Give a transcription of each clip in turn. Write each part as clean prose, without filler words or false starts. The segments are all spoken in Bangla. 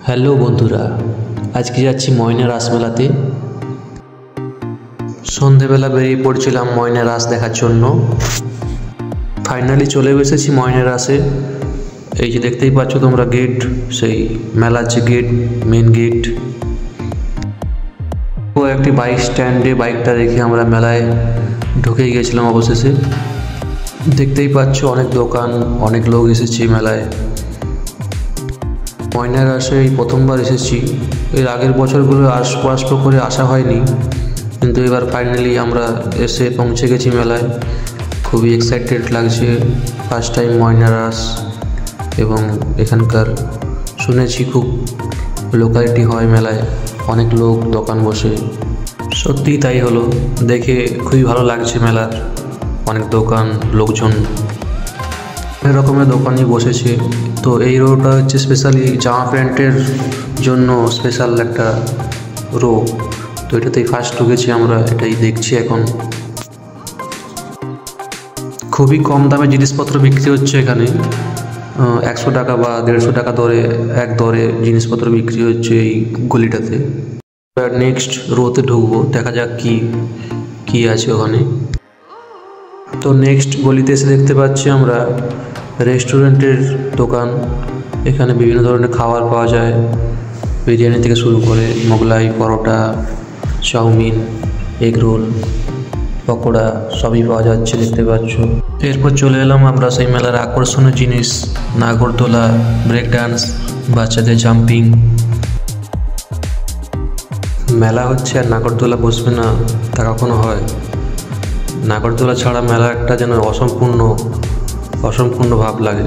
হ্যালো বন্ধুরা, আজকে যাচ্ছি ময়না রাস মেলাতে। সন্ধেবেলা বেরিয়ে পড়ছিলাম ময়না রাস দেখার জন্য। ফাইনালি চলে এসেছি ময়না রাসে। এই যে দেখতেই পাচ্ছ তোমরা গেট, সেই মেলার যে গেট, মেন গেট। ও একটি বাইক স্ট্যান্ডে বাইকটা রেখে আমরা মেলায় ঢুকেই গেছিলাম অবশেষে। দেখতেই পাচ্ছ অনেক দোকান, অনেক লোক এসেছে মেলায়। ময়না রাসে এই প্রথমবার এসেছি। এর আগের বছরগুলো আসবো করে আসা হয়নি, কিন্তু এবার ফাইনালি আমরা এসে পৌঁছে গেছি মেলায়। খুবই এক্সাইটেড লাগছে, ফার্স্ট টাইম ময়না রাস। এবং এখানকার শুনেছি খুব লোকালিটি হয় মেলায়, অনেক লোক দোকান বসে। সত্যিই তাই হলো, দেখে খুবই ভালো লাগছে মেলার। অনেক দোকান, লোকজন, অনেক রকমের দোকানই বসেছে। তো এই রোটা হচ্ছে স্পেশালি জামা প্যান্টের জন্য স্পেশাল একটা রো। তো এটাতেই ফার্স্ট ঢুকেছি আমরা, এটাই দেখছি এখন। খুবই কম দামে জিনিসপত্র বিক্রি হচ্ছে এখানে। 100 টাকা বা 150 টাকা দরে এক দরে জিনিসপত্র বিক্রি হচ্ছে এই গলিটাতে। নেক্সট রোতে ঢুকবো, দেখা যাক কি আছে ওখানে। তো নেক্সট গলিতে এসে দেখতে পাচ্ছি আমরা রেস্টুরেন্টের দোকান। এখানে বিভিন্ন ধরনের খাবার পাওয়া যায়, বিরিয়ানি থেকে শুরু করে মোগলাই, পরোটা, চাউমিন, এগ রোল, পকোড়া সবই পাওয়া যাচ্ছে দেখতে পাচ্ছ। এরপর চলে এলাম আমরা সেই মেলার আকর্ষণীয় জিনিস, নাগরদোলা, ব্রেক ডান্স, বাচ্চাদের জাম্পিং। মেলা হচ্ছে আর নাগরদোলা বসবে না তা কখনো হয়? নাগরদোলা ছাড়া মেলা একটা যেন অসম্পূর্ণ ভাব লাগে।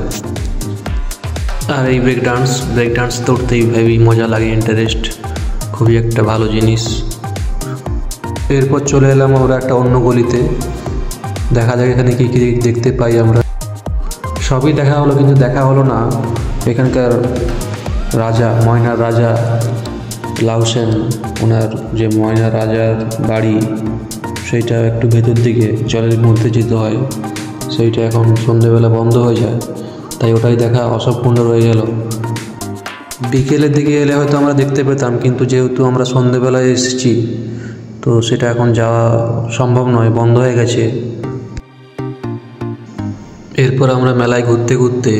আর এই ব্রেক ডান্স তো উঠতেই হেভি মজা লাগে, ইন্টারেস্ট, খুবই একটা ভালো জিনিস। এরপর চলে এলাম আমরা একটা অন্য গলিতে। দেখা যাক এখানে কী দেখতে পাই আমরা। সবই দেখা হলো, কিন্তু দেখা হলো না এখানকার রাজা, ময়নার রাজা লাউ সেন। ওনার যে ময়না রাজার বাড়ি, সেইটা একটু ভেতর দিকে জলের মধ্যে যেতে হয়। সেইটা এখন সন্ধ্যেবেলা বন্ধ হয়ে যায়, তাই ওটাই দেখা অসম্পূর্ণ রয়ে গেল। বিকেলের দিকে এলে হয়তো আমরা দেখতে পেতাম, কিন্তু যেহেতু আমরা সন্ধ্যেবেলায় এসেছি তো সেটা এখন যাওয়া সম্ভব নয়, বন্ধ হয়ে গেছে। এরপর আমরা মেলায় ঘুরতে ঘুরতে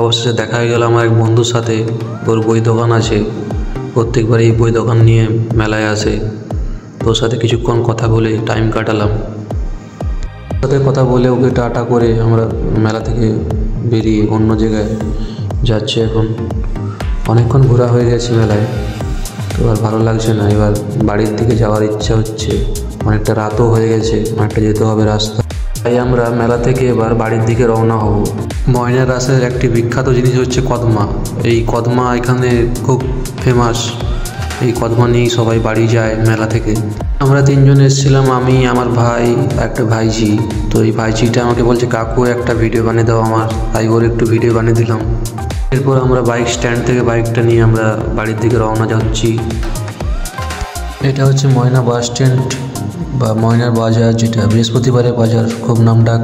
অবশেষে দেখা হয়ে গেল আমার এক বন্ধুর সাথে। ওর বই দোকান আছে, প্রত্যেকবার এই বই দোকান নিয়ে মেলায় আসে। তোর সাথে কিছুক্ষণ কথা বলে টাইম কাটালাম। সাথে কথা বলে ওকে টাটা করে আমরা মেলা থেকে বেরিয়ে অন্য জায়গায় যাচ্ছি এখন। অনেকক্ষণ ঘোরা হয়ে গেছে মেলায়, তো আর ভালো লাগছে না, এবার বাড়ির দিকে যাওয়ার ইচ্ছা হচ্ছে। অনেকটা রাতও হয়ে গেছে, অনেকটা যেতে হবে রাস্তা। তাই আমরা মেলা থেকে এবার বাড়ির দিকে রওনা হব। ময়না রাসের একটি বিখ্যাত জিনিস হচ্ছে কদমা। এই কদমা এখানে খুব ফেমাস। এই কদমা নিয়েই সবাই বাড়ি যায় মেলা থেকে। আমরা 3 জন এসেছিলাম, আমি, আমার ভাই, একটা ভাইঝি। তো এই ভাইঝিটা আমাকে বলছে কাকু একটা ভিডিও বানিয়ে দাও আমার, তাই ওর একটু ভিডিও বানিয়ে দিলাম। এরপর আমরা বাইক স্ট্যান্ড থেকে বাইকটা নিয়ে আমরা বাড়ির দিকে রওনা যাচ্ছি। এটা হচ্ছে ময়না বাস স্ট্যান্ড বা ময়নার বাজার, যেটা বৃহস্পতিবারের বাজার, খুব নামডাক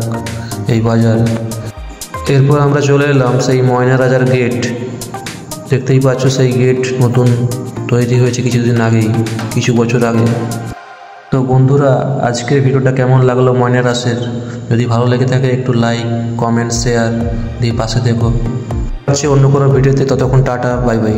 এই বাজার। এরপর আমরা চলে এলাম সেই ময়না রাজার গেট। দেখতেই পাচ্ছ সেই গেট নতুন তৈরি হয়েছে কিছুদিন আগেই, কিছু বছর আগে। তো বন্ধুরা, আজকের ভিডিওটা কেমন লাগলো ময়না রাসের? যদি ভালো লেগে থাকে একটু লাইক, কমেন্ট, শেয়ার দিয়ে পাশে দেখো। অন্য কোনো ভিডিওতে, ততক্ষণ টাটা, বাই বাই।